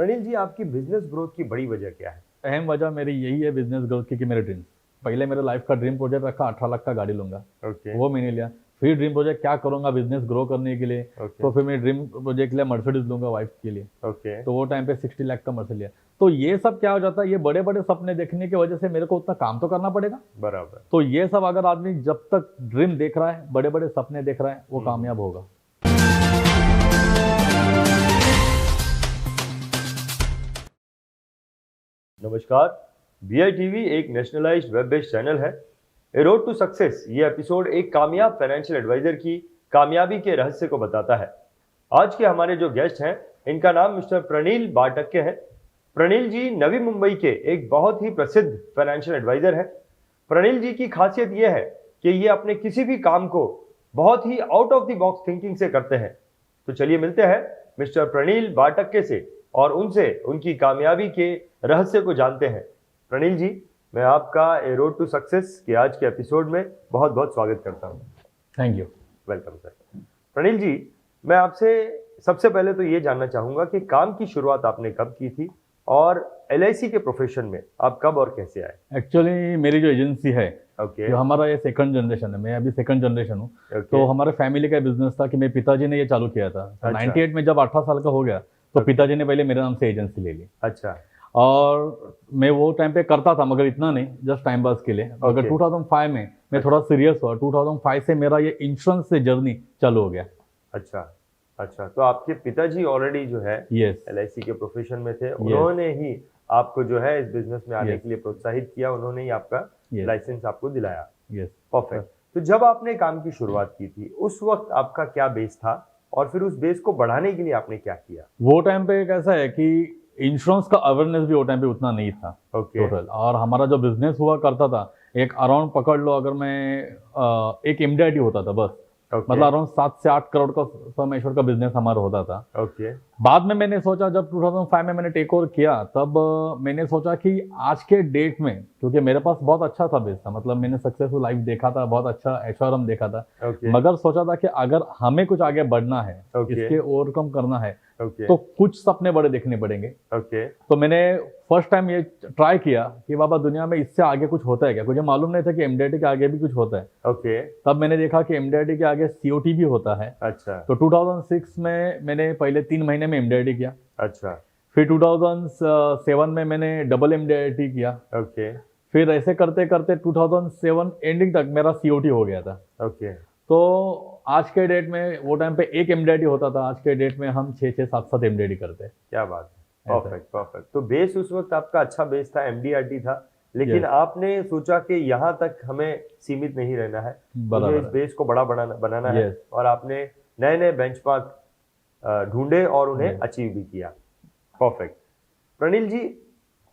प्रणील जी, आपकी business growth की बड़ी वजह क्या है? अहम वजह मेरी यही है बिजनेस ग्रोथ की कि मेरे ड्रीम। पहले मेरे लाइफ का ड्रीम प्रोजेक्ट रखा 18 लाख का गाड़ी लूंगा, ओके। वो मैंने लिया। फिर ड्रीम प्रोजेक्ट क्या करूंगा बिजनेस ग्रो करने के लिए, ओके। तो फिर मैं ड्रीम प्रोजेक्ट लिया मर्सिडीज लूंगा वाइफ के लिए। ओके। तो वो टाइम पे 60 लाख का मर्सिडीज लिया। तो ये सब क्या हो जाता है, ये बड़े बड़े सपने देखने की वजह से मेरे को उतना काम तो करना पड़ेगा। बराबर। तो ये सब अगर आदमी जब तक ड्रीम देख रहा है, बड़े बड़े सपने देख रहा है, वो कामयाब होगा। नमस्कार। BITV एक नेशनलाइज्ड वेब बेस्ड चैनल है। ए रोड टू सक्सेस ये एपिसोड एक कामयाब फाइनेंशियल एडवाइजर की कामयाबी के रहस्य को बताता है। आज के हमारे जो गेस्ट हैं, इनका नाम मिस्टर प्रणील बाटक्के है। प्रणील जी नवी मुंबई के एक बहुत ही प्रसिद्ध फाइनेंशियल एडवाइजर है। प्रणील जी की खासियत यह है कि ये अपने किसी भी काम को बहुत ही out of the box thinking से करते हैं। तो चलिए मिलते हैं मिस्टर प्रणील बाटक्के से और उनसे उनकी कामयाबी के रहस्य को जानते हैं। प्रणील जी, मैं आपका ए रोड टू सक्सेस के आज के एपिसोड में बहुत बहुत स्वागत करता हूं। Thank you. Welcome sir. Praneel ji, मैं आपसे सबसे पहले तो ये जानना चाहूंगा कि काम की शुरुआत आपने कब की थी और LIC के प्रोफेशन में आप कब और कैसे आए? एक्चुअली मेरी जो एजेंसी है, ओके। जो हमारा ये सेकंड जनरेशन है, मैं अभी सेकंड जनरेशन हूँ। ओके। तो हमारे फैमिली का बिजनेस था कि मेरे पिताजी ने ये चालू किया था। अच्छा। 98 में जब 18 साल का हो गया तो पिताजी ने पहले मेरे नाम से एजेंसी ले ली। अच्छा। और मैं वो टाइम पे करता था, मगर इतना नहीं, जस्ट टाइम पास के लिए। मगर 2005 में मैं थोड़ा सीरियस हुआ। 2005 से मेरा ये इंश्योरेंस से जर्नी चालू हो गया। अच्छा अच्छा, तो आपके पिताजी ऑलरेडी जो है यस। LIC के प्रोफेशन में थे। उन्होंने ही आपको जो है इस बिजनेस में आने के लिए प्रोत्साहित किया, उन्होंने ही आपका लाइसेंस आपको दिलाया। यस। परफेक्ट। तो जब आपने काम की शुरुआत की थी, उस वक्त आपका क्या बेस था और फिर उस बेस को बढ़ाने के लिए आपने क्या किया? वो टाइम पे कैसा है कि इंश्योरेंस का अवेयरनेस भी वो टाइम पे उतना नहीं था टोटल। और हमारा जो बिजनेस हुआ करता था, एक अराउंड पकड़ लो, अगर मैं एक MDIT होता था बस। मतलब अराउंड 7 से 8 करोड़ का सम एश्योर का बिजनेस हमारा होता था। ओके। बाद में मैंने सोचा, जब 2005 में मैंने टेक ओवर किया, तब मैंने सोचा कि आज के डेट में, क्योंकि मेरे पास बहुत अच्छा था बेस था, मतलब मैंने सक्सेसफुल लाइफ देखा था, बहुत अच्छा एश्योरम देखा था। मगर सोचा था कि अगर हमें कुछ आगे बढ़ना है, इसके ओवरकम करना है, तो कुछ सपने बड़े देखने पड़ेंगे। तो मैंने फर्स्ट टाइम ये ट्राई किया कि बाबा दुनिया में इससे आगे कुछ होता है क्या। मुझे मालूम नहीं था कि MDIT के आगे भी कुछ होता है। तब मैंने देखा कि MDIT के आगे COT भी होता है। अच्छा। तो 2006 में मैंने पहले 3 महीने में MDIT किया। अच्छा। फिर 2007 में मैंने डबल MDIT किया। ओके। फिर ऐसे करते करते 2007 एंडिंग तक मेरा COT हो गया था। ओके। तो आज के डेट में, वो टाइम पे एक MDIT होता था, आज के डेट में हम 6 7 MDIT करते हैं। क्या बात है। Perfect perfect. तो बेस उस वक्त आपका अच्छा बेस था, MDIT था, लेकिन आपने सोचा कि यहाँ तक हमें सीमित नहीं रहना है, मुझे इस बेस को बड़ा बनाना है, और आपने नए नए बेंचमार्क ढूंढे और उन्हें अचीव भी किया। परफेक्ट। प्रणील जी,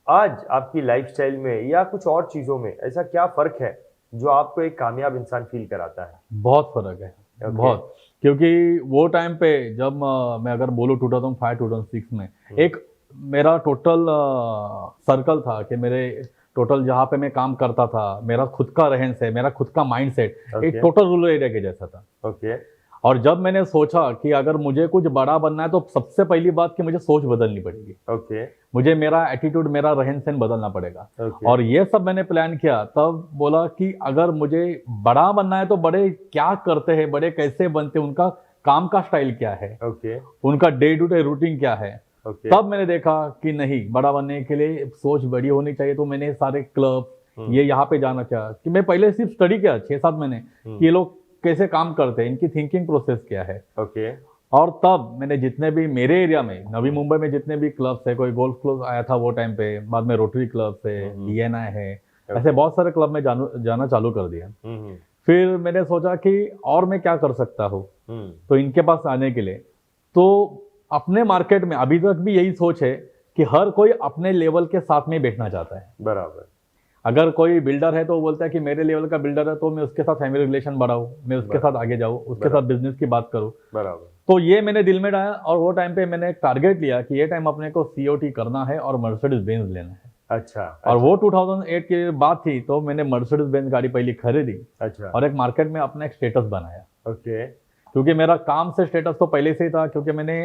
आज आपकी लाइफस्टाइल में या कुछ और चीजों में ऐसा क्या फर्क है जो आपको एक कामयाब इंसान फील कराता है? बहुत फर्क है। बहुत। क्योंकि वो टाइम पे जब मैं अगर बोलूँ 2005-2006 में, एक मेरा टोटल सर्कल था कि मेरे टोटल जहाँ पे मैं काम करता था, मेरा खुद का रहन सहन, मेरा खुद का माइंडसेट एक टोटल रूरल एरिया के जैसा था। ओके। और जब मैंने सोचा कि अगर मुझे कुछ बड़ा बनना है, तो सबसे पहली बात कि मुझे सोच बदलनी पड़ेगी। ओके। मुझे मेरा एटीट्यूड, मेरा रहन सहन बदलना पड़ेगा। और ये सब मैंने प्लान किया। तब बोला कि अगर मुझे बड़ा बनना है तो बड़े क्या करते हैं, बड़े कैसे बनते हैं, उनका काम का स्टाइल क्या है, उनका डे टू डे रूटीन क्या है। तब मैंने देखा कि नहीं, बड़ा बनने के लिए सोच बड़ी होनी चाहिए। तो मैंने सारे क्लब, ये यहाँ पे जाना चाहा कि मैं पहले सिर्फ स्टडी किया 6-7 महीने कि ये लोग कैसे काम करते हैं, इनकी थिंकिंग प्रोसेस क्या है। और तब मैंने जितने भी मेरे एरिया में, नवी मुंबई में जितने भी क्लब्स है, कोई गोल्फ क्लब आया था वो टाइम पे, बाद में रोटरी क्लब है, DNI है, ऐसे बहुत सारे क्लब में जाना चालू कर दिया। फिर मैंने सोचा कि और मैं क्या कर सकता हूँ, तो इनके पास आने के लिए, तो अपने मार्केट में अभी तक भी यही सोच है कि हर कोई अपने लेवल के साथ में बैठना चाहता है। बराबर। अगर कोई बिल्डर है तो वो बोलता है कि मेरे लेवल का बिल्डर है, तो मैं उसके साथ फैमिली रिलेशन बढ़ाऊं, मैं उसके साथ आगे जाऊं, उसके साथ बिजनेस की बात करूं। बराबर। तो ये मैंने दिल में डाला और वो टाइम पे मैंने एक टारगेट लिया कि ये टाइम अपने को COT करना है और मर्सिडीज बेंज लेना है। अच्छा। और वो 2008 की बात थी, तो मैंने मर्सिडीज बेंज गाड़ी पहली खरीदी। अच्छा। और एक मार्केट में अपना एक स्टेटस बनाया। ओके। क्योंकि मेरा काम से स्टेटस तो पहले से ही था, क्योंकि मैंने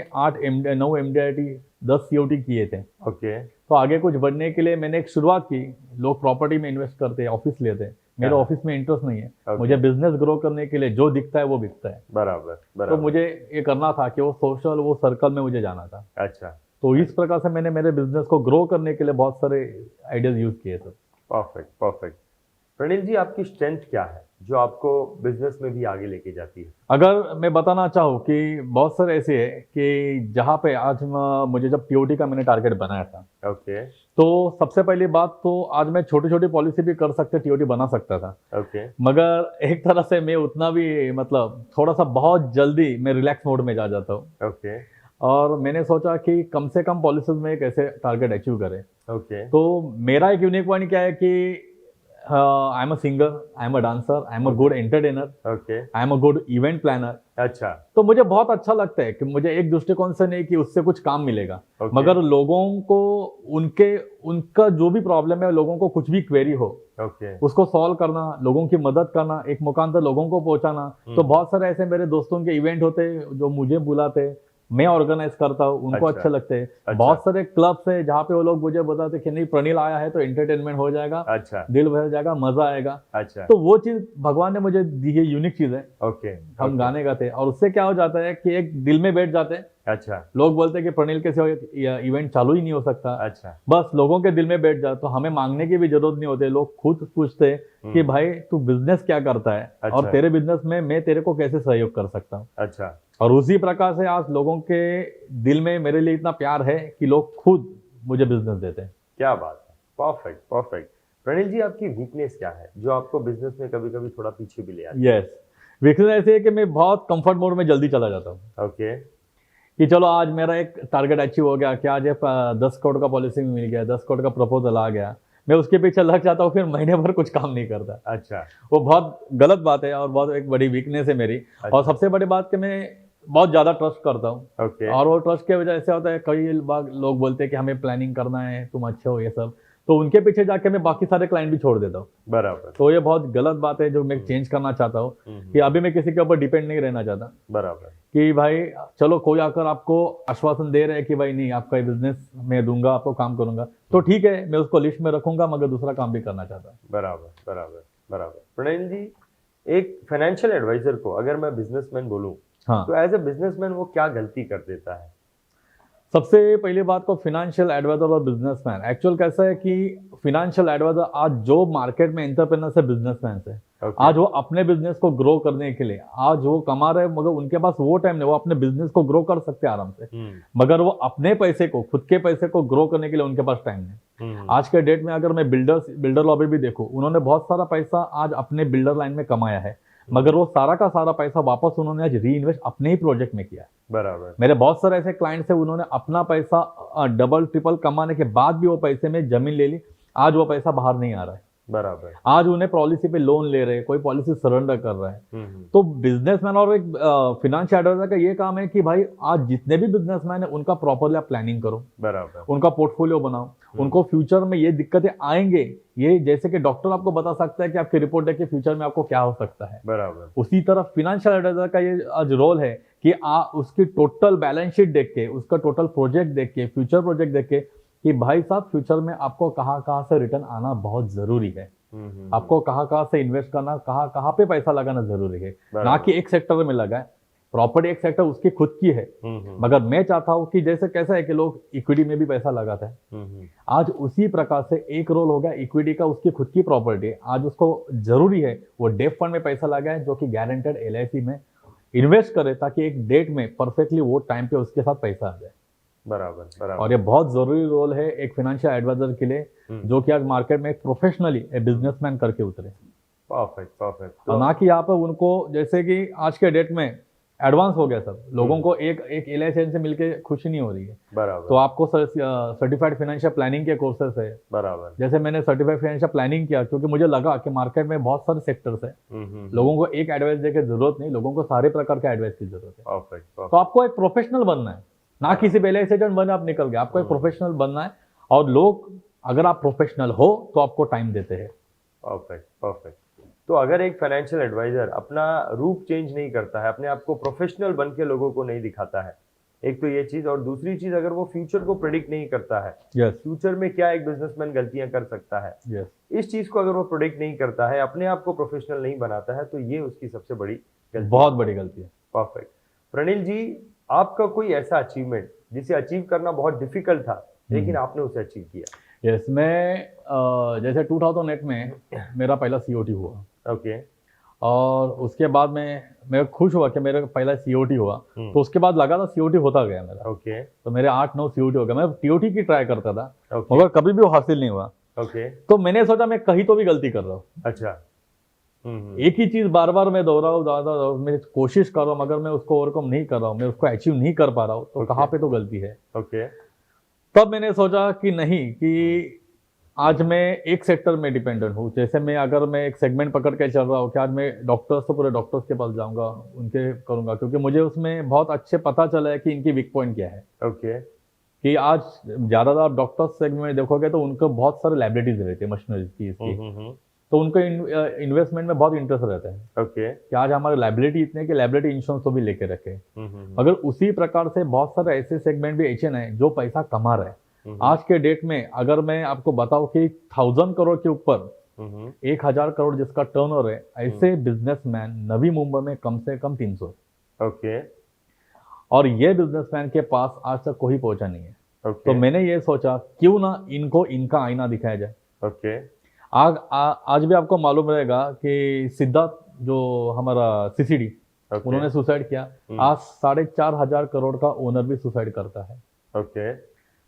9 MDIT 10 COT किए थे। ओके। तो आगे कुछ बढ़ने के लिए मैंने एक शुरुआत की। लोग प्रॉपर्टी में इन्वेस्ट करते हैं, ऑफिस लेते हैं, मेरे हाँ। ऑफिस में इंटरेस्ट नहीं है। Okay. मुझे बिजनेस ग्रो करने के लिए जो दिखता है वो बिकता है। बराबर तो बराबर। मुझे ये करना था कि वो सोशल, वो सर्कल में मुझे जाना था। अच्छा। तो इस प्रकार से मैंने मेरे बिजनेस को ग्रो करने के लिए बहुत सारे आइडियाज यूज किए sir. Perfect perfect. Praneel ji, आपकी स्ट्रेंथ क्या है जो आपको बिजनेस में भी आगे लेके जाती है? अगर मैं बताना चाहूँ कि बहुत सारे ऐसे है कि जहाँ पे आज मुझे जब POT का मैंने टारगेट बनाया था, ओके तो सबसे पहली बात तो आज मैं छोटी छोटी पॉलिसी भी कर सकते TOT बना सकता था। ओके। मगर एक तरह से मैं उतना भी मतलब थोड़ा सा बहुत जल्दी मैं रिलैक्स मोड में जा जाता हूँ। ओके और मैंने सोचा कि कम से कम पॉलिसीज में एक ऐसे टारगेट अचीव करें। ओके। तो मेरा एक यूनिक पॉइंट क्या है कि I am a singer, I am a dancer, I am a good entertainer, okay. I am a good event planner. अच्छा। तो मुझे बहुत अच्छा लगता है कि मुझे एक दृष्टिकोण से नहीं कि उससे कुछ काम मिलेगा, Okay. मगर लोगों को उनका जो भी प्रॉब्लम है, लोगों को कुछ भी क्वेरी हो, ओके। उसको सॉल्व करना, लोगों की मदद करना, एक मुकाम तक लोगों को पहुंचाना। तो बहुत सारे ऐसे मेरे दोस्तों के इवेंट होते हैं जो मुझे बुलाते, मैं ऑर्गेनाइज करता हूँ, उनको अच्छा। अच्छे लगते हैं। अच्छा। बहुत सारे क्लब्स है जहाँ पे वो लोग मुझे बताते कि नहीं प्रणील आया है तो एंटरटेनमेंट हो जाएगा, अच्छा दिल भर जाएगा, मजा आएगा। अच्छा। तो वो चीज भगवान ने मुझे दी है, यूनिक चीज है। ओके। हम गाने गाते हैं और उससे क्या हो जाता है कि एक दिल में बैठ जाते हैं। अच्छा लोग बोलते हैं कि प्रणील के सिवा इवेंट चालू ही नहीं हो सकता। अच्छा। बस लोगों के दिल में बैठ जाए तो हमें मांगने की भी जरूरत नहीं होती। लोग खुद पूछते हैं कि भाई तू बिजनेस क्या करता है अच्छा। और तेरे बिजनेस में मैं तेरे को कैसे सहयोग कर सकता हूँ। अच्छा। और उसी प्रकार से आज लोगों के दिल में मेरे लिए इतना प्यार है कि लोग खुद मुझे बिजनेस देते हैं। क्या बात है, परफेक्ट परफेक्ट। प्रणील जी, आपकी वीकनेस क्या है जो आपको बिजनेस में कभी कभी थोड़ा पीछे भी ले आती है? यस, वीकनेस ऐसी है कि मैं बहुत कंफर्ट मोड में जल्दी चला जाता हूँ ओके। कि चलो आज मेरा एक टारगेट अचीव हो गया, कि आज ये 10 करोड़ का पॉलिसी में मिल गया, 10 करोड़ का प्रपोजल आ गया, मैं उसके पीछे लग जाता हूँ, फिर महीने भर कुछ काम नहीं करता। अच्छा वो बहुत गलत बात है और बहुत एक बड़ी वीकनेस है मेरी। अच्छा। और सबसे बड़ी बात कि मैं बहुत ज़्यादा ट्रस्ट करता हूँ। ओके। और वो ट्रस्ट की वजह से होता है, कई बार लोग बोलते हैं कि हमें प्लानिंग करना है, तुम अच्छे हो, ये सब, तो उनके पीछे जाके मैं बाकी सारे क्लाइंट भी छोड़ देता हूँ। बराबर तो ये बहुत गलत बात है जो मैं चेंज करना चाहता हूँ कि अभी मैं किसी के ऊपर डिपेंड नहीं रहना चाहता। बराबर। कि भाई चलो कोई आकर आपको आश्वासन दे रहे हैं कि भाई नहीं आपका ये बिजनेस मैं दूंगा, आपको काम करूंगा, तो ठीक है, मैं उसको लिस्ट में रखूंगा, मगर दूसरा काम भी करना चाहता हूँ। बराबर बराबर बराबर। प्रणील जी, एक फाइनेंशियल एडवाइजर को अगर मैं बिजनेसमैन बोलूं, हाँ, तो एज ए बिजनेसमैन वो क्या गलती कर देता है? सबसे पहली बात को फाइनेंशियल एडवाइजर और बिजनेसमैन, एक्चुअल कैसा है कि फाइनेंशियल एडवाइजर आज जो मार्केट में एंटरप्रेन्योर्स है, बिजनेसमैन है, Okay. आज वो अपने बिजनेस को ग्रो करने के लिए आज वो कमा रहे हैं, मगर उनके पास वो टाइम नहीं, वो अपने बिजनेस को ग्रो कर सकते हैं आराम से, मगर वो अपने पैसे को, खुद के पैसे को ग्रो करने के लिए उनके पास टाइम नहीं। आज के डेट में अगर मैं बिल्डर लॉबी भी देखूं, उन्होंने बहुत सारा पैसा आज अपने बिल्डर लाइन में कमाया है, मगर वो सारा का सारा पैसा वापस उन्होंने आज री इन्वेस्ट अपने ही प्रोजेक्ट में किया है। बराबर। मेरे बहुत सारे ऐसे क्लाइंट्स है, उन्होंने अपना पैसा डबल ट्रिपल कमाने के बाद भी वो पैसे में जमीन ले ली, आज वो पैसा बाहर नहीं आ रहा है। बराबर। आज उन्हें पॉलिसी पे लोन ले रहे हैं, कोई पॉलिसी सरेंडर कर रहा है। तो बिजनेसमैन और एक फाइनेंशियल एडवाइजर का ये काम है कि भाई आज जितने भी बिजनेसमैन है उनका प्रॉपरली आप प्लानिंग करो, बराबर। उनका पोर्टफोलियो बनाओ, उनको फ्यूचर में ये दिक्कतें आएंगे, ये जैसे कि डॉक्टर आपको बता सकता है कि आपकी रिपोर्ट देख के फ्यूचर में आपको क्या हो सकता है, बराबर। उसी तरह फाइनेंशियल एडवाइजर का ये आज रोल है कि उसकी टोटल बैलेंस शीट देख के, उसका टोटल प्रोजेक्ट देख के, फ्यूचर प्रोजेक्ट देख के, कि भाई साहब फ्यूचर में आपको कहाँ से रिटर्न आना बहुत जरूरी है, आपको कहाँ से इन्वेस्ट करना, कहाँ पे पैसा लगाना जरूरी है, ना कि एक सेक्टर में लगाए। प्रॉपर्टी एक सेक्टर उसकी खुद की है, मगर मैं चाहता हूं कि जैसे कैसा है कि लोग इक्विटी में भी पैसा लगाते हैं, आज उसी प्रकार से एक रोल हो गया इक्विटी का, उसकी खुद की प्रॉपर्टी, आज उसको जरूरी है वो डेट फंड में पैसा लगाए जो कि गारंटेड LIC में इन्वेस्ट करे, ताकि एक डेट में परफेक्टली वो टाइम पे उसके साथ पैसा आ जाए। बराबर बराबर। और ये बहुत जरूरी रोल है एक फाइनेंशियल एडवाइजर के लिए, जो कि आज मार्केट में एक प्रोफेशनली बिजनेसमैन करके उतरे। Perfect perfect. और ना कि यहाँ पे उनको जैसे कि आज के डेट में एडवांस हो गया सब, लोगों को एक LIC से मिलके खुशी नहीं हो रही है। बराबर। तो आपको सर्टिफाइड फाइनेंशियल प्लानिंग के कोर्सेस है, बराबर। जैसे मैंने सर्टिफाइड फाइनेंशियल प्लानिंग किया, क्योंकि मुझे लगा कि मार्केट में बहुत सारे सेक्टर्स है, लोगों को एक एडवाइस देने की जरूरत नहीं, लोगों को सारे प्रकार के एडवाइस की जरूरत है। परफेक्ट। तो आपको एक प्रोफेशनल बनना है, ना किसी LIC एजेंट बने आप निकल गए, आपको एक प्रोफेशनल बनना है। और लोग, अगर आप प्रोफेशनल हो तो आपको टाइम देते हैं। Perfect perfect. तो अगर एक फाइनेंशियल एडवाइजर अपना रूप चेंज नहीं करता है, अपने आप को प्रोफेशनल बन के लोगों को नहीं दिखाता है, एक तो ये चीज, और दूसरी चीज अगर वो फ्यूचर को प्रेडिक्ट नहीं करता है, यस फ्यूचर में क्या एक बिजनेसमैन गलतियां कर सकता है, यस इस चीज को अगर वो प्रोडिक्ट नहीं करता है, अपने आप को प्रोफेशनल नहीं बनाता है, तो ये उसकी सबसे बड़ी गलती बहुत बड़ी गलती है। परफेक्ट। प्रणील जी, आपका कोई ऐसा अचीवमेंट जिसे अचीव करना बहुत डिफिकल्ट था लेकिन आपने उसे अचीव किया? यस, मैं जैसे 2008 में मेरा पहला सीओटी हुआ। ओके। और उसके बाद मैं खुश हुआ कि मेरा पहला सीओटी हुआ। तो उसके बाद लगा था सीओटी होता गया मेरा। ओके। तो मेरे 8-9 सीओटी हो गए। मैं टीओटी की ट्राई करता था, ओके। मगर कभी भी वो हासिल नहीं हुआ। ओके। तो मैंने सोचा मैं कहीं तो भी गलती कर रहा हूँ। अच्छा। एक ही चीज बार बार मैं दोहराऊं, ज्यादा मैं कोशिश कर रहा हूँ, मगर मैं उसको ओवरकम नहीं कर रहा हूँ, मैं उसको अचीव नहीं कर पा रहा हूँ, तो कहाँ पे तो गलती है। ओके। तब मैंने सोचा कि नहीं, कि आज मैं एक सेक्टर में डिपेंडेंट हूँ। जैसे मैं अगर मैं एक सेगमेंट पकड़ के चल रहा हूँ कि आज मैं डॉक्टर्स तो पूरे डॉक्टर्स के पास जाऊंगा, उनके करूंगा, क्योंकि मुझे उसमें बहुत अच्छे पता चला है कि इनकी वीक पॉइंट क्या है। ओके। कि आज ज़्यादातर आप डॉक्टर्स सेगमेंट में देखोगे तो उनको बहुत सारे लाइबिलिटीज रहते हैं मशीनरीज की, इसकी। तो उनको इन्वेस्टमेंट में बहुत इंटरेस्ट रहता है। ओके। कि आज हमारे लाइबिलिटी इतने कि लाइबिलिटी इंश्योरेंस तो भी लेके रखे। अगर उसी प्रकार से बहुत सारे ऐसे सेगमेंट भी ऐसे हैं जो पैसा कमा रहे हैं। आज के डेट में अगर मैं आपको बताऊं कि 1000 करोड़ के ऊपर 1000 करोड़ जिसका टर्नओवर है, ऐसे बिजनेसमैन नवी मुंबई में कम से कम 300 है। ओके। और ये बिजनेसमैन के पास आज तक कोई पहुंचा नहीं है। ओके। तो मैंने ये सोचा क्यों ना इनको इनका आईना दिखाया जाए। ओके। आज भी आपको मालूम रहेगा कि सिद्धार्थ जो हमारा सीसीडी, उन्होंने सुसाइड किया। आज 4,500 करोड़ का ओनर भी सुसाइड करता है। ओके।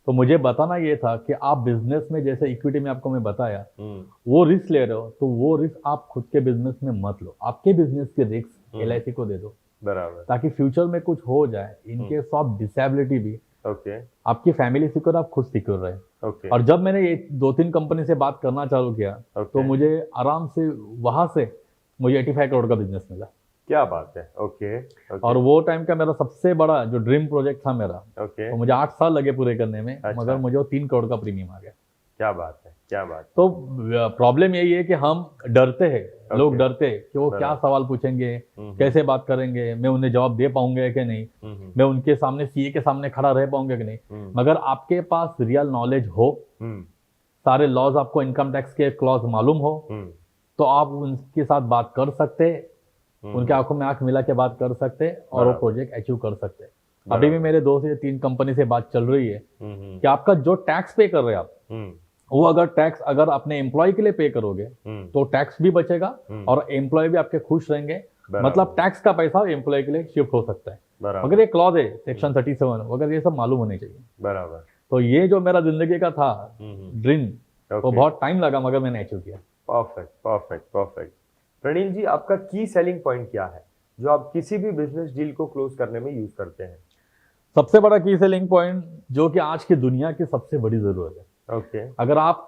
तो मुझे बताना ये था कि आप बिजनेस में, जैसे इक्विटी में आपको मैं बताया, वो रिस्क ले रहे हो, तो वो रिस्क आप खुद के बिजनेस में मत लो। आपके बिजनेस के रिस्क LIC को दे दो, बराबर, ताकि फ्यूचर में कुछ हो जाए, इनके ऑफ डिसेबिलिटी भी, ओके, आपकी फैमिली सिक्योर, आप खुद सिक्योर रहे। ओके। और जब मैंने ये 2-3 कंपनी से बात करना चालू किया, तो मुझे आराम से वहां से मुझे 85 करोड़ का बिजनेस मिला। क्या बात है। ओके। और वो टाइम का मेरा सबसे बड़ा जो ड्रीम प्रोजेक्ट था मेरा, ओके, तो मुझे 8 साल लगे पूरे करने में। अच्छा। मगर मुझे वो 3 करोड़ का प्रीमियम आ गया। क्या बात है, क्या बात। तो प्रॉब्लम यही है कि हम डरते हैं, लोग डरते हैं कि वो क्या सवाल पूछेंगे, कैसे बात करेंगे, मैं उन्हें जवाब दे पाऊंगा कि नहीं, मैं उनके सामने सीए के सामने खड़ा रह पाऊंगा कि नहीं। मगर आपके पास रियल नॉलेज हो, सारे लॉज आपको, इनकम टैक्स के क्लॉज मालूम हो, तो आप उनके साथ बात कर सकते, उनके आंखों में आंख मिला के बात कर सकते, और वो प्रोजेक्ट अचीव कर सकते। अभी भी मेरे 2 से 3 कंपनी से बात चल रही है कि आपका जो टैक्स पे कर रहे हैं आप, वो अगर टैक्स अगर अपने एम्प्लॉय के लिए पे करोगे तो टैक्स भी बचेगा और एम्प्लॉय भी आपके खुश रहेंगे। मतलब टैक्स का पैसा एम्प्लॉय के लिए शिफ्ट हो सकता है। अगर ये क्लॉज है सेक्शन 37, अगर ये सब मालूम होने चाहिए। बराबर। तो ये जो मेरा जिंदगी का था ड्रीम, तो बहुत टाइम लगा, मगर मैंने अचीव किया। Perfect, perfect, perfect. Praneel ji, आपका की सेलिंग पॉइंट क्या है जो आप किसी भी बिजनेस डील को क्लोज करने में यूज करते हैं? सबसे बड़ा की सेलिंग पॉइंट, जो कि आज की दुनिया की सबसे बड़ी जरूरत है। ओके। अगर आप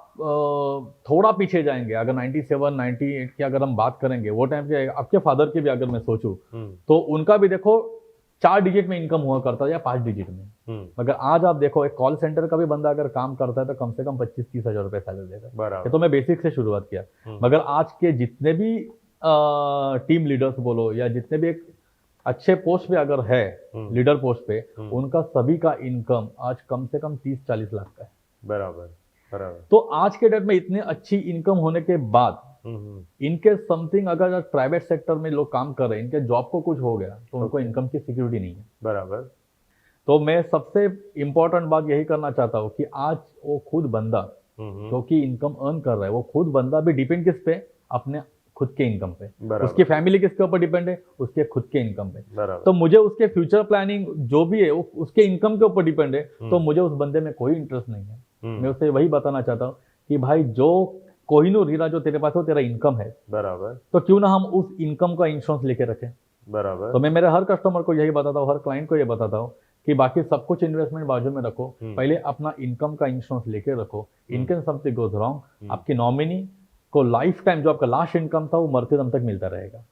थोड़ा पीछे जाएंगे, अगर 97, 98 की अगर हम बात करेंगे, वो टाइम के आपके फादर की भी अगर मैं सोचूं, तो उनका भी देखो 4 डिजिट में इनकम हुआ करता है या 5 डिजिट में। मगर आज आप देखो, एक कॉल सेंटर का भी बंदा अगर काम करता है तो कम से कम 25-30 हजार रुपए सैलरी देता है। तो मैं बेसिक से शुरुआत किया। मगर आज के जितने भी टीम लीडर्स बोलो, या जितने भी एक अच्छे पोस्ट पे अगर है, लीडर पोस्ट पे, उनका सभी का इनकम आज कम से कम 30-40 लाख का है। बराबर, बराबर। तो आज के डेट में इतने अच्छी इनकम होने के बाद इनके समथिंग, अगर प्राइवेट सेक्टर में लोग काम कर रहे हैं, इनके जॉब को कुछ हो गया तो उनको इनकम की सिक्योरिटी नहीं है। बराबर। तो मैं सबसे इंपॉर्टेंट बात यही करना चाहता हूँ कि आज वो खुद बंदा क्योंकि इनकम अर्न कर रहा है, वो खुद बंदा भी डिपेंड किस पे, अपने खुद के इनकम पे। उसकी फैमिली किसके ऊपर डिपेंड है, उसके खुद के इनकम पे। तो मुझे उसके फ्यूचर प्लानिंग जो भी है वो उसके इनकम के ऊपर डिपेंड है। तो मुझे उस बंदे में कोई इंटरेस्ट नहीं है। मैं उससे वही बताना चाहता हूँ कि भाई, जो कोहिनूर हीरा जो तेरे पास हो, तेरा इनकम है, बराबर, तो क्यों ना हम उस इनकम का इंश्योरेंस लेके रखें। बराबर। तो मैं मेरे हर कस्टमर को यही बताता हूँ, हर क्लाइंट को ये बताता हूँ कि बाकी सब कुछ इन्वेस्टमेंट बाजू में रखो, पहले अपना इनकम का इंश्योरेंस लेके रखो। इनकम समथिंग गोज रॉन्ग, आपकी नॉमिनी को लाइफ टाइम जो आपका लास्ट इनकम था वो मरते दम तक मिलता रहेगा।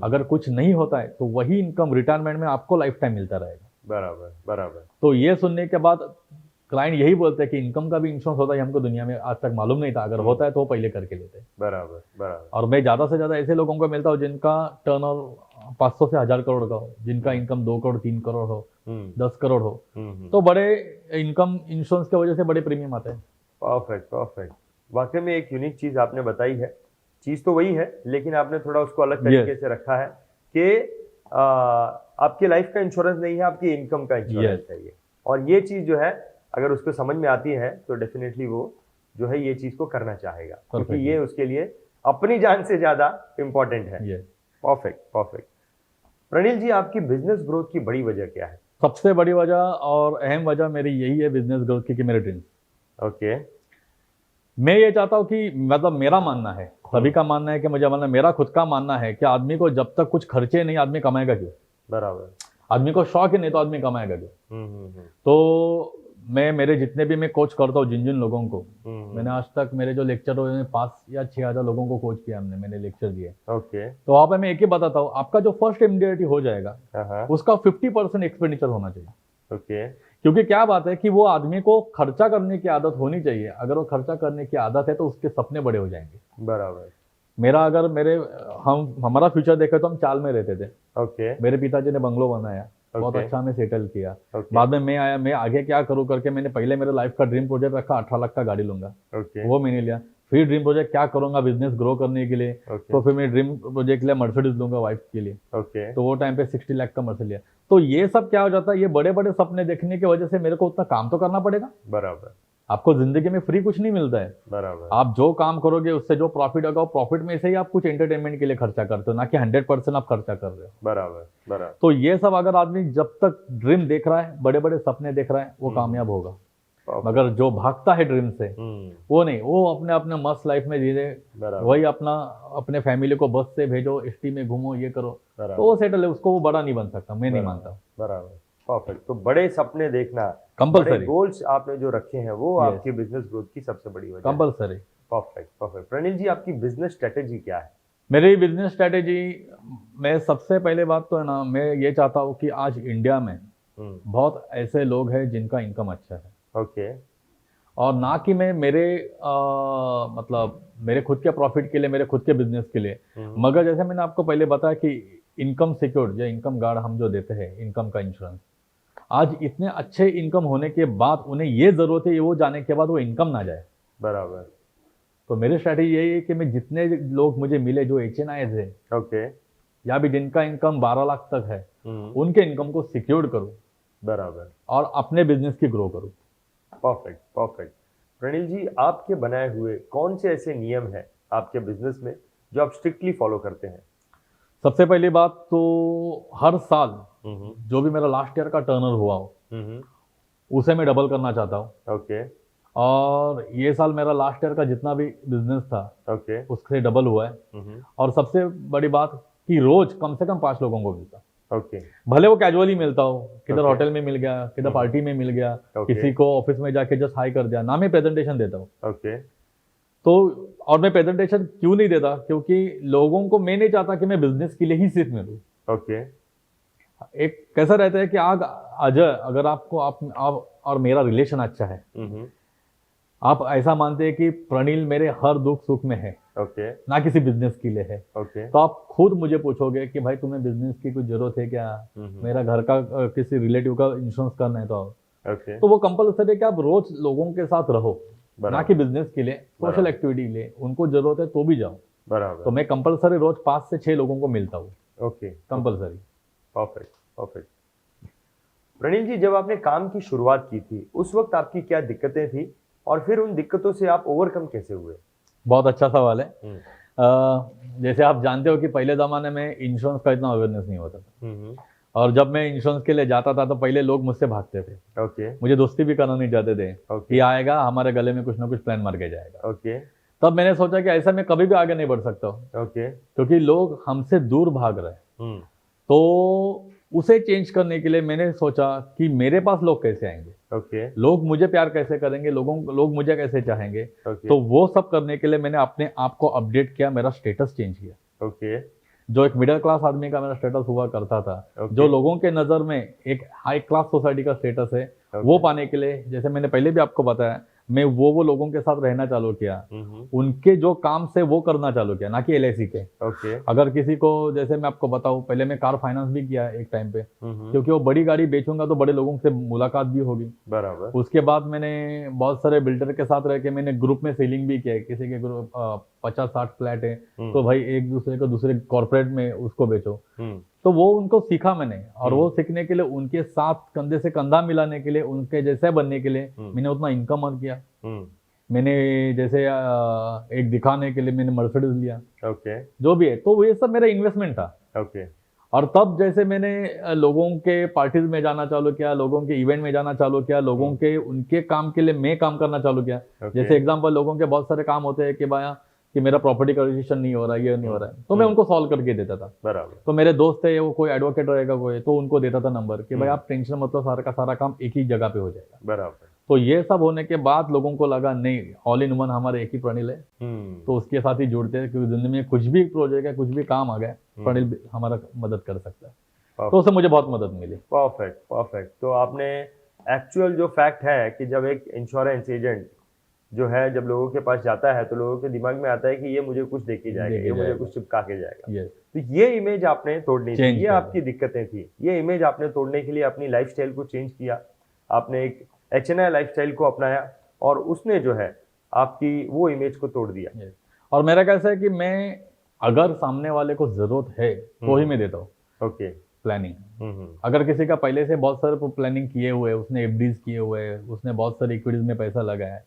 अगर कुछ नहीं होता है तो वही इनकम रिटायरमेंट में आपको लाइफ टाइम मिलता रहेगा। बराबर, बराबर। तो ये सुनने के बाद क्लाइंट यही बोलते हैं कि इनकम का भी इंश्योरेंस होता है, हमको दुनिया में आज तक मालूम नहीं था, अगर होता है तो वो पहले करके लेते हैं। बराबर बराबर। और मैं ज़्यादा से ज़्यादा ऐसे लोगों को मिलता हूँ जिनका टर्नओवर 500 से 1000 करोड़ का हो, जिनका इनकम 2 करोड़ 3 करोड़ हो, 10 करोड़ हो, तो बड़े इनकम इंश्योरेंस की वजह से बड़े प्रीमियम आते हैं। Perfect perfect. वाकई में एक यूनिक चीज आपने बताई है। चीज तो वही है, लेकिन आपने थोड़ा उसको अलग तरीके से रखा है कि आपकी लाइफ का इंश्योरेंस नहीं है, आपकी इनकम का इंश्योरेंस है ये। और ये चीज जो है अगर उसको समझ में आती है तो डेफिनेटली वो जो है ये चीज को करना चाहेगा, क्योंकि ये उसके लिए अपनी जान से ज्यादा इंपॉर्टेंट है। Perfect perfect. प्रणील जी, आपकी बिजनेस ग्रोथ की बड़ी वजह क्या है? सबसे बड़ी वजह और अहम वजह मेरी यही है बिजनेस ग्रोथ की कि मेरे ड्रीम्स। ओके। मैं ये चाहता हूँ कि मतलब मेरा मानना है, सभी का मानना है कि मुझे मतलब मेरा खुद का मानना है कि आदमी को जब तक कुछ खर्चे नहीं, आदमी कमाएगा क्यों? बराबर। आदमी को शौक ही नहीं तो आदमी कमाएगा क्यों? तो मैं मेरे जितने भी मैं कोच करता हूँ जिन जिन लोगों को, मैंने आज तक मेरे जो लेक्चर हुए 5 या 6000 लोगों को कोच किया मैंने लेक्चर दिए। ओके। तो वहाँ पे मैं एक ही बताता हूँ, आपका जो फर्स्ट इमीडिएटली हो जाएगा उसका 50% एक्सपेंडिचर होना चाहिए। ओके। क्योंकि क्या बात है कि वो आदमी को खर्चा करने की आदत होनी चाहिए। अगर वो खर्चा करने की आदत है तो उसके सपने बड़े हो जाएंगे। बराबर। हमारा फ्यूचर देखे तो हम चाल में रहते थे। ओके। मेरे पिताजी ने बंगलो बनाया, बहुत अच्छा हमें सेटल किया। बाद में मैं आया, मैं आगे क्या करूं करके मैंने पहले मेरे लाइफ का ड्रीम प्रोजेक्ट रखा, 18 लाख का गाड़ी लूंगा। वो मैंने लिया। फिर ड्रीम प्रोजेक्ट क्या करूंगा बिजनेस ग्रो करने के लिए, तो फिर मैं ड्रीम प्रोजेक्ट लिया मर्सिडीज लूंगा वाइफ के लिए। तो वो टाइम पे 60 लाख का मर्सिडीज लिया। तो ये सब क्या हो जाता है, ये बड़े बड़े सपने देखने की वजह से मेरे को उतना काम तो करना पड़ेगा। बराबर। आपको जिंदगी में फ्री कुछ नहीं मिलता है। बराबर। आप जो काम करोगे उससे जो प्रॉफिट होगा, प्रॉफिट में से ही आप कुछ एंटरटेनमेंट के लिए खर्चा करते हो, ना कि 100% आप खर्चा कर रहे हो। बराबर बराबर। तो ये सब अगर आदमी जब तक ड्रीम देख रहा है, बड़े बड़े सपने देख रहा है, वो कामयाब होगा। मगर जो भागता है ड्रीम से, वो नहीं, वो अपने अपने मस्त लाइफ में जी रहे, वही अपने फैमिली को बस से भेजो, एसटी में घूमो, ये करो, तो वो सेटल है, उसको वो बड़ा नहीं बन सकता। मैं नहीं मानता। बराबर। परफेक्ट। तो बड़े सपने देखना, कंपलसरी गोल्स आपने जो रखे हैं वो आपकी बिजनेस ग्रोथ की सबसे बड़ी वजह है। Compulsory. Perfect perfect. Praneel ji, आपकी बिजनेस स्ट्रेटेजी क्या है? मेरी बिजनेस स्ट्रेटेजी, मैं सबसे पहले बात तो है ना, मैं ये चाहता हूँ कि आज इंडिया में बहुत ऐसे लोग हैं जिनका इनकम अच्छा है। ओके। और ना कि मैं मतलब मेरे खुद के प्रॉफिट के लिए, मेरे खुद के बिजनेस के लिए, मगर जैसे मैंने आपको पहले बताया कि इनकम सिक्योर्ड या इनकम गार्ड हम जो देते हैं, इनकम का इंश्योरेंस, आज इतने अच्छे इनकम होने के बाद उन्हें ये जरूरत है, ये वो जाने के बाद वो इनकम ना जाए। बराबर। तो मेरी स्ट्रैटेजी यही है कि मैं जितने लोग मुझे मिले जो HNIs है, ओके, या भी जिनका इनकम 12 लाख तक है, उनके इनकम को सिक्योर्ड करूं। बराबर। और अपने बिजनेस की ग्रो करूं। Perfect perfect. प्रणील जी, आपके बनाए हुए कौन से ऐसे नियम हैं आपके बिजनेस में जो आप स्ट्रिक्टली फॉलो करते हैं? सबसे पहली बात तो हर साल जो भी मेरा लास्ट ईयर का टर्नओवर हुआ हो उसे मैं डबल करना चाहता हूँ। ओके। और ये साल मेरा लास्ट ईयर का जितना भी बिजनेस था ओके, उससे डबल हुआ है। और सबसे बड़ी बात कि रोज कम से कम 5 लोगों को मिलता। ओके। भले वो कैजुअली मिलता हो, किधर होटल में मिल गया, किधर पार्टी में मिल गया, किसी को ऑफिस में जाके जस्ट हाई कर दिया, ना मैं प्रेजेंटेशन देता हूँ। ओके। तो और मैं प्रेजेंटेशन क्यों नहीं देता, क्योंकि लोगों को मैं नहीं चाहता कि मैं बिजनेस के लिए ही सिर्फ मिलूं। ओके। एक कैसा रहता है कि अजय, अगर आपको आप और मेरा रिलेशन अच्छा है, आप ऐसा मानते हैं कि प्रणील मेरे हर दुख सुख में है, ओके, ना किसी बिजनेस के लिए है, ओके, तो आप खुद मुझे पूछोगे कि भाई तुम्हें बिजनेस की कुछ जरूरत है क्या, मेरा घर का किसी रिलेटिव का इंश्योरेंस करना है, ओके। तो वो कंपल्सरी है कि आप रोज लोगों के साथ रहो, ना कि बिजनेस के लिए, सोशल एक्टिविटी के लिए। उनको जरूरत है तो भी जाओ। बराबर। तो मैं कंपल्सरी रोज 5 से 6 लोगों को मिलता हूँ। Okay, compulsory. Perfect perfect. Praneel ji, जब आपने काम की शुरुआत की थी उस वक्त आपकी क्या दिक्कतें थी और फिर उन दिक्कतों से आप ओवरकम कैसे हुए? बहुत अच्छा सवाल है। जैसे आप जानते हो कि पहले ज़माने में इंश्योरेंस का इतना अवेयरनेस नहीं होता था। और जब मैं इंश्योरेंस के लिए जाता था तो पहले लोग मुझसे भागते थे। ओके। मुझे दोस्ती भी करना नहीं चाहते थे। ओके। ये आएगा हमारे गले में कुछ ना कुछ प्लान मार के जाएगा। ओके। तब मैंने सोचा कि ऐसा मैं कभी भी आगे नहीं बढ़ सकता। ओके। क्योंकि लोग हमसे दूर भाग रहे हैं। तो उसे चेंज करने के लिए मैंने सोचा कि मेरे पास लोग कैसे आएंगे, ओके, लोग मुझे प्यार कैसे करेंगे, लोग मुझे कैसे चाहेंगे। ओके। तो वो सब करने के लिए मैंने अपने आप को अपडेट किया, मेरा स्टेटस चेंज किया। ओके। जो एक मिडिल क्लास आदमी का मेरा स्टेटस हुआ करता था, जो लोगों के नज़र में एक हाई क्लास सोसाइटी का स्टेटस है, वो पाने के लिए, जैसे मैंने पहले भी आपको बताया, मैं वो लोगों के साथ रहना चालू किया, उनके जो काम से वो करना चालू किया, ना कि LIC के। अगर किसी को, जैसे मैं आपको बताऊं, पहले मैं कार फाइनेंस भी किया एक टाइम पे, क्योंकि वो बड़ी गाड़ी बेचूंगा तो बड़े लोगों से मुलाकात भी होगी। बराबर। उसके बाद मैंने बहुत सारे बिल्डर के साथ रह के मैंने ग्रुप में सेलिंग भी किया है। किसी के ग्रुप 50-60 फ्लैट है, तो भाई एक दूसरे को दूसरे कॉर्पोरेट में उसको बेचो। तो वो उनको सीखा मैंने, और वो सीखने के लिए, उनके साथ कंधे से कंधा मिलाने के लिए, उनके जैसे बनने के लिए मैंने उतना इनकम अर्न किया। मैंने जैसे एक दिखाने के लिए मैंने मर्सिडीज लिया, जो भी है, तो ये सब मेरा इन्वेस्टमेंट था। और तब जैसे मैंने लोगों के पार्टीज में जाना चालू किया, लोगों के इवेंट में जाना चालू किया, लोगों के उनके काम के लिए मैं काम करना चालू किया। जैसे एग्जांपल, लोगों के बहुत सारे काम होते हैं कि भाई कि मेरा प्रॉपर्टी का रजिस्ट्रेशन नहीं हो रहा है, ये नहीं हो रहा है, तो मैं उनको सॉल्व करके देता था। बराबर। तो मेरे दोस्त है, वो कोई एडवोकेट रहेगा कोई, तो उनको देता था नंबर कि भाई आप टेंशन मत लो, सारा का सारा काम एक ही जगह पे हो जाएगा। बराबर। तो ये सब होने के बाद लोगों को लगा नहीं, ऑल इन वन हमारे एक ही प्रणील है, तो उसके साथ ही जुड़ते हैं, क्योंकि जिंदगी में कुछ भी प्रोजेक्ट है, कुछ भी काम आ गया, प्रणील हमारा मदद कर सकता है। तो उससे मुझे बहुत मदद मिली। Perfect, perfect. तो आपने एक्चुअल जो फैक्ट है कि जब एक इंश्योरेंस एजेंट जो है जब लोगों के पास जाता है, तो लोगों के दिमाग में आता है कि ये मुझे कुछ दे के जाएगा, ये मुझे कुछ चिपका के जाएगा। तो ये इमेज आपने तोड़नी थी, ये आपकी दिक्कतें थी, ये इमेज आपने तोड़ने के लिए अपनी लाइफस्टाइल को चेंज किया, आपने एक HNI लाइफस्टाइल को अपनाया, और उसने जो है आपकी वो इमेज को तोड़ दिया। और मेरा कैसा है कि मैं, अगर सामने वाले को जरूरत है तो ही मैं देता हूँ प्लानिंग। अगर किसी का पहले से बहुत सारे प्लानिंग किए हुए है, उसने FDs किए हुए है, उसने बहुत सारे इक्विटीज में पैसा लगाया है,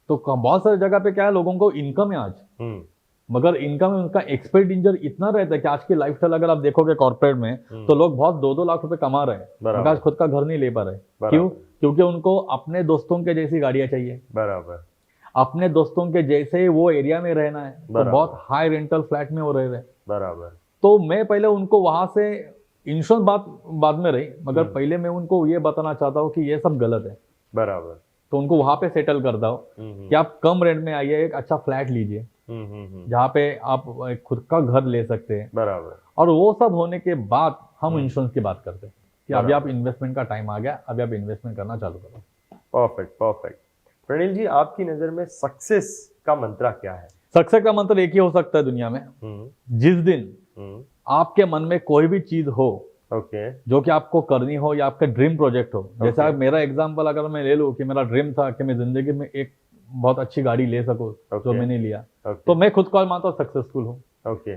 तो बहुत सारी जगह पे क्या है, लोगों को इनकम है आज, मगर इनकम में उनका एक्सपेंडिचर इतना रहता है कि आज की लाइफस्टाइल अगर आप देखोगे कॉर्पोरेट में, तो लोग बहुत 2-2 लाख रुपए कमा रहे हैं, आज खुद का घर नहीं ले पा रहे। क्यों? क्योंकि उनको अपने दोस्तों के जैसी गाड़ियां चाहिए, बराबर, अपने दोस्तों के जैसे वो एरिया में रहना है, तो बहुत हाई रेंटल फ्लैट में वो रह रहे हैं। बराबर। तो मैं पहले उनको वहां से, इंश्योरेंस बात बाद में रही, मगर पहले मैं उनको ये बताना चाहता हूँ कि ये सब गलत है। बराबर। तो उनको वहां पे सेटल करता हूँ कि आप कम रेंट में आइए, एक अच्छा फ्लैट लीजिए जहाँ पे आप खुद का घर ले सकते हैं। बराबर। और वो सब होने के बाद हम इंश्योरेंस की बात करते हैं कि अभी आप इन्वेस्टमेंट का टाइम आ गया, अभी आप इन्वेस्टमेंट करना चालू करो। Perfect, perfect. प्रणील जी, आपकी नजर में सक्सेस का मंत्र क्या है? सक्सेस का मंत्र एक ही हो सकता है दुनिया में, जिस दिन आपके मन में कोई भी चीज हो जो कि आपको करनी हो, या आपका ड्रीम प्रोजेक्ट हो। जैसे मेरा एग्जांपल अगर मैं ले लूं कि मेरा ड्रीम था कि मैं जिंदगी में एक बहुत अच्छी गाड़ी ले सकूं, जो मैंने लिया, तो मैं खुद को मानता हूं सक्सेसफुल हूं।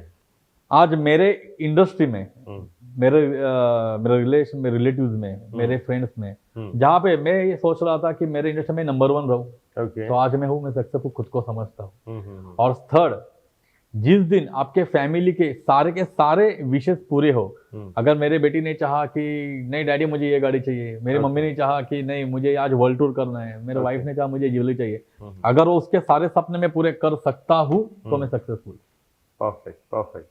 आज मेरे इंडस्ट्री में, मेरे रिलेशन में, रिलेटिव्स में, मेरे फ्रेंड्स में, जहाँ पे मैं ये सोच रहा था कि मेरे इंडस्ट्री में नंबर 1 रहूं, तो आज मैं हूं, मैं सक्सेसफुल खुद को समझता हूँ। और थर्ड, जिस दिन आपके फैमिली के सारे विशेष पूरे हो, अगर मेरे बेटी ने चाहा कि नहीं डैडी मुझे ये गाड़ी चाहिए, मेरी मम्मी ने चाहा कि नहीं मुझे आज वर्ल्ड टूर करना है, मेरे वाइफ ने चाहा मुझे ज्वेलरी चाहिए, अगर वो उसके सारे सपने में पूरे कर सकता हूँ तो मैं सक्सेसफुल। Perfect, perfect,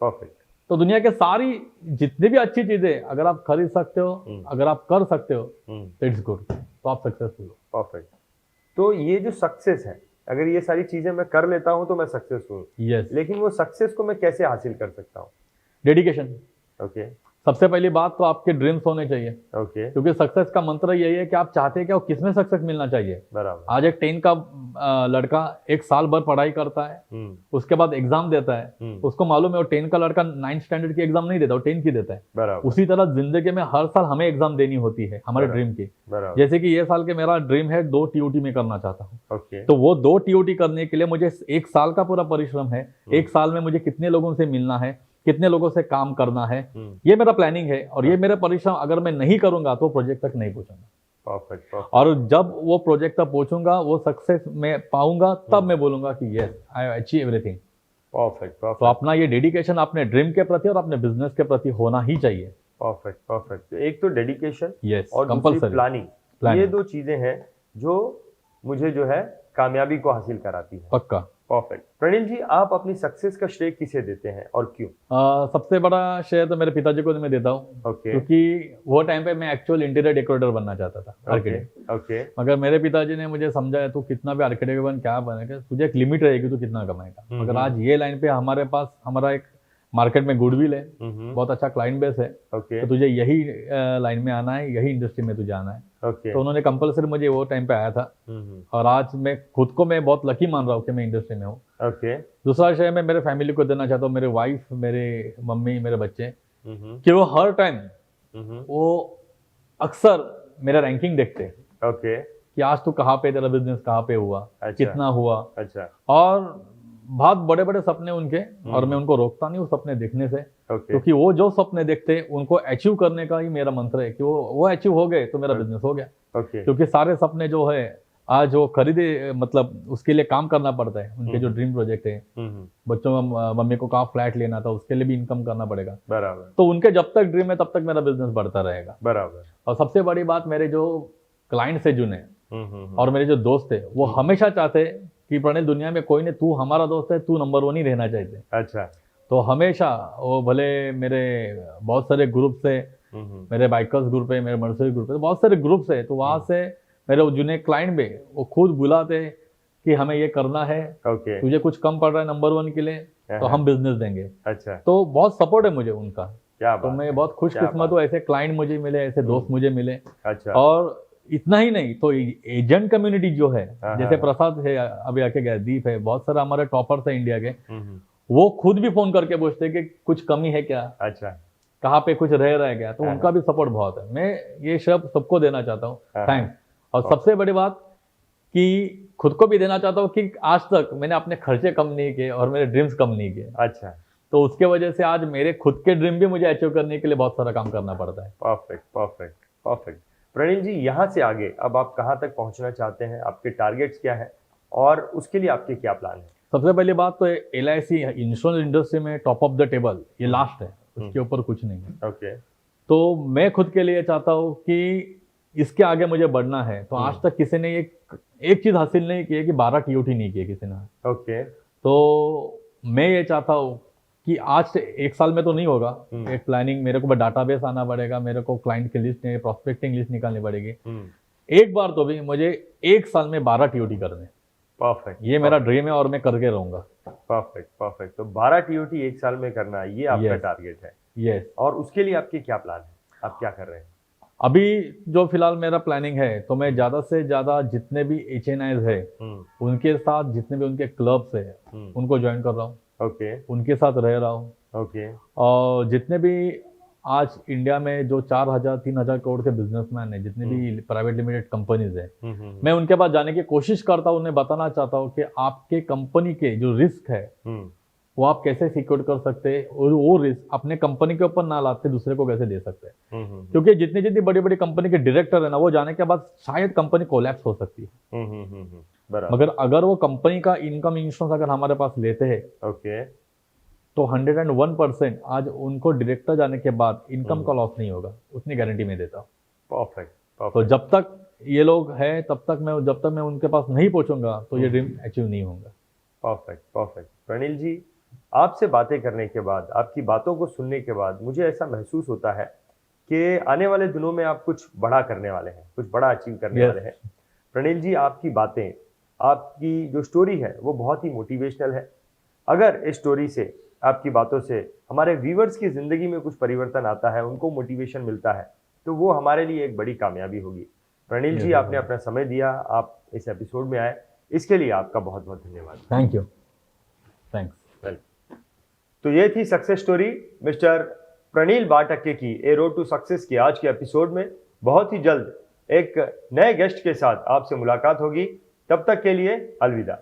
perfect. तो दुनिया के सारी जितनी भी अच्छी चीजें अगर आप खरीद सकते हो, अगर आप कर सकते हो, तो इट्स गुड, तो आप सक्सेसफुल हो। परफेक्ट। तो ये जो सक्सेस है, अगर ये सारी चीजें मैं कर लेता हूं तो मैं सक्सेसफुल हूँ। यस। लेकिन वो सक्सेस को मैं कैसे हासिल कर सकता हूँ? डेडिकेशन। सबसे पहली बात तो आपके ड्रीम्स होने चाहिए, क्योंकि सक्सेस का मंत्र यही है कि आप चाहते हैं कि किस में सक्सेस मिलना चाहिए। बराबर। आज एक 10 का लड़का 1 साल भर पढ़ाई करता है, उसके बाद एग्जाम देता है, उसको मालूम है वो 10 का लड़का 9th स्टैंडर्ड की एग्जाम नहीं देता, वो 10 की देता है। बराबर। उसी तरह जिंदगी में हर साल हमें एग्जाम देनी होती है हमारे ड्रीम की। जैसे कि ये साल के मेरा ड्रीम है 2 TOT में करना चाहता हूँ, तो वो 2 TOT करने के लिए मुझे 1 साल का पूरा परिश्रम है। 1 साल में मुझे कितने लोगों से मिलना है, कितने लोगों से काम करना है, ये मेरा प्लानिंग है। और ये मेरा परिश्रम अगर मैं नहीं करूंगा तो प्रोजेक्ट तक नहीं पहुंचूंगा। परफेक्ट। और जब वो प्रोजेक्ट तक पहुंचूंगा, वो सक्सेस में पाऊंगा, तब मैं बोलूंगा कि yes I have achieve everything. Perfect. तो अपना ये डेडिकेशन अपने ड्रीम के प्रति और अपने बिजनेस के प्रति होना ही चाहिए। Perfect, perfect. एक तो डेडिकेशन, यस, और दूसरी प्लानिंग। ये 2 चीजें हैं जो मुझे जो है कामयाबी को हासिल कराती है। पक्का। परफेक्ट। प्रणील जी, आप अपनी सक्सेस का श्रेय किसे देते हैं और क्यों? सबसे बड़ा श्रेय तो मेरे पिताजी को मैं देता हूँ, क्योंकि वो टाइम पे मैं एक्चुअल इंटीरियर डेकोरेटर बनना चाहता था, आर्किटेक्ट। मगर मेरे पिताजी ने मुझे समझाया तू कितना भी आर्किटेक्ट बन क्या बनेगा, तुझे एक लिमिट रहेगी, तू कितना कमाएगा। मगर आज ये लाइन पे हमारे पास हमारा एक मार्केट में गुडविल है, हम्म, बहुत अच्छा क्लाइंट बेस है, ओके तो तुझे यही लाइन में आना है, यही इंडस्ट्री में तुझे आना है। ओके तो उन्होंने कंपलसरी मुझे वो टाइम पे आया था, हम्म, और आज मैं खुद को मैं बहुत लकी मान रहा हूँ कि मैं इंडस्ट्री में हूँ। ओके दूसरा विषय मैं मेरे फैमिली को देना चाहता हूँ, मेरे वाइफ, मेरे मम्मी, मेरे बच्चे, हम्म, कि वो हर टाइम हम्म, वो अक्सर मेरा रैंकिंग देखते हैं ओके कि आज तू कहाँ पे, तेरा बिजनेस कहाँ पे हुआ, अच्छा कितना हुआ। अच्छा और बहुत बड़े बड़े सपने उनके, और मैं उनको रोकता नहीं उस सपने देखने से, ओके क्योंकि वो जो सपने देखते हैं उनको अचीव करने का ही मेरा मंत्र है कि वो अचीव हो गए तो मेरा बिजनेस हो गया। ओके क्योंकि सारे सपने जो है आज वो खरीदे, मतलब उसके लिए काम करना पड़ता है। उनके जो ड्रीम प्रोजेक्ट है, बच्चों का, मम्मी को कहाँ फ्लैट लेना था, उसके लिए भी इनकम करना पड़ेगा। बराबर तो उनके जब तक ड्रीम है तब तक मेरा बिजनेस बढ़ता रहेगा। बराबर और सबसे बड़ी बात, मेरे जो क्लाइंट से जुने हम्म, और मेरे जो दोस्त है, वो हमेशा चाहते हैं कि प्रणील, दुनिया में कोई नहीं, तू हमारा दोस्त है, तू नंबर 1 ही रहना चाहते। अच्छा तो हमेशा वो भले मेरे बहुत सारे ग्रुप्स है, मेरे बाइकर्स ग्रुप है, मेरे मर्सरी ग्रुप है, तो बहुत सारे ग्रुप्स है, तो वहाँ से मेरे जुने क्लाइंट भी वो खुद बुलाते कि हमें ये करना है, ओके तुझे कुछ कम पड़ रहा है नंबर 1 के लिए, तो हम बिजनेस देंगे। अच्छा तो बहुत सपोर्ट है मुझे उनका। क्या तो बात मैं है, बहुत खुशकिस्मत हूँ, ऐसे क्लाइंट मुझे मिले, ऐसे दोस्त मुझे मिले। अच्छा और इतना ही नहीं, तो एजेंट कम्युनिटी जो है, हाँ, जैसे हाँ। प्रसाद है, अभी आके गया, दीप है, बहुत सारे हमारे टॉपर्स है इंडिया के, हम्म, वो खुद भी फोन करके पूछते कि कुछ कमी है क्या, अच्छा कहाँ पे कुछ रह रहा है क्या। तो हाँ, उनका भी सपोर्ट बहुत है। मैं ये शब्द सबको देना चाहता हूँ, हाँ, थैंक्स। और सबसे बड़ी बात कि खुद को भी देना चाहता हूँ कि आज तक मैंने अपने खर्चे कम नहीं किए और मेरे ड्रीम्स कम नहीं किए। अच्छा तो उसके वजह से आज मेरे खुद के ड्रीम भी मुझे अचीव करने के लिए बहुत सारा काम करना पड़ता है। Perfect perfect perfect. Praneel ji, यहाँ से आगे अब आप कहाँ तक पहुँचना चाहते हैं, आपके टारगेट्स क्या है और उसके लिए आपके क्या प्लान है? सबसे पहली बात तो LIC इंश्योरेंस इंडस्ट्री में टॉप ऑफ द टेबल, ये लास्ट है, उसके ऊपर कुछ नहीं है। ओके तो मैं खुद के लिए चाहता हूँ कि इसके आगे मुझे बढ़ना है। तो आज तक किसी ने एक चीज हासिल नहीं की है कि 12 TOT नहीं किए किसी ने। ओके तो मैं ये चाहता हूँ कि आज से 1 साल में तो नहीं होगा, एक प्लानिंग, मेरे को डाटाबेस आना पड़ेगा, मेरे को क्लाइंट की लिस्ट, प्रॉस्पेक्टिंग लिस्ट निकालनी पड़ेगी। एक बार तो भी मुझे 1 साल में 12 TOT करने, परफेक्ट, ये मेरा ड्रीम है और मैं करके रहूंगा। Perfect perfect. तो 12 TOT 1 साल में करना, ये आपका Yes. टारगेट है। यस। और उसके लिए आपके क्या प्लान है, आप क्या कर रहे हैं? अभी जो फिलहाल मेरा प्लानिंग है, तो मैं ज़्यादा से ज़्यादा जितने भी HNIs है उनके साथ, जितने भी उनके क्लब्स है उनको ज्वाइन कर रहा हूँ, ओके उनके साथ रह रहा हूँ। ओके और जितने भी आज इंडिया में जो 4,000-3,000 करोड़ के बिजनेसमैन है, जितने भी प्राइवेट लिमिटेड कंपनीज है, मैं उनके पास जाने की कोशिश करता हूँ, उन्हें बताना चाहता हूँ कि आपके कंपनी के जो रिस्क है वो आप कैसे सिक्योर कर सकते हैं, और वो रिस्क अपने कंपनी के ऊपर ना लाते दूसरे को कैसे दे सकते हैं। क्योंकि जितनी जितनी बड़ी बड़ी कंपनी के डायरेक्टर है ना, वो जाने के बाद शायद कंपनी कोलैप्स हो सकती है। बराबर। मगर अगर वो कंपनी का इनकम इंश्योरेंस अगर हमारे पास लेते हैं, ओके तो 101% आज उनको डायरेक्टर जाने के बाद इनकम का लॉस नहीं होगा, उतनी गारंटी मैं देता हूँ। परफेक्ट तो परफेक्ट जब तक ये लोग हैं जब तक मैं उनके पास नहीं पहुंचूंगा तो ये ड्रीम अचीव नहीं होगा। Perfect perfect. प्रणील जी, आपसे बातें करने के बाद, आपकी बातों को सुनने के बाद मुझे ऐसा महसूस होता है कि आने वाले दिनों में आप कुछ बड़ा करने वाले हैं, कुछ बड़ा अचीव करने वाले हैं। प्रणील जी, आपकी बातें, आपकी जो स्टोरी है वो बहुत ही मोटिवेशनल है। अगर इस स्टोरी से, आपकी बातों से हमारे व्यूवर्स की ज़िंदगी में कुछ परिवर्तन आता है, उनको मोटिवेशन मिलता है, तो वो हमारे लिए एक बड़ी कामयाबी होगी। प्रणील जी, आपने अपना समय दिया, आप इस एपिसोड में आए, इसके लिए आपका बहुत बहुत धन्यवाद। Thank you. थैंक्स। तो ये थी सक्सेस स्टोरी मिस्टर प्रणील बाटक्के की ए रोड टू सक्सेस की आज के एपिसोड में। बहुत ही जल्द एक नए गेस्ट के साथ आपसे मुलाकात होगी, तब तक के लिए अलविदा।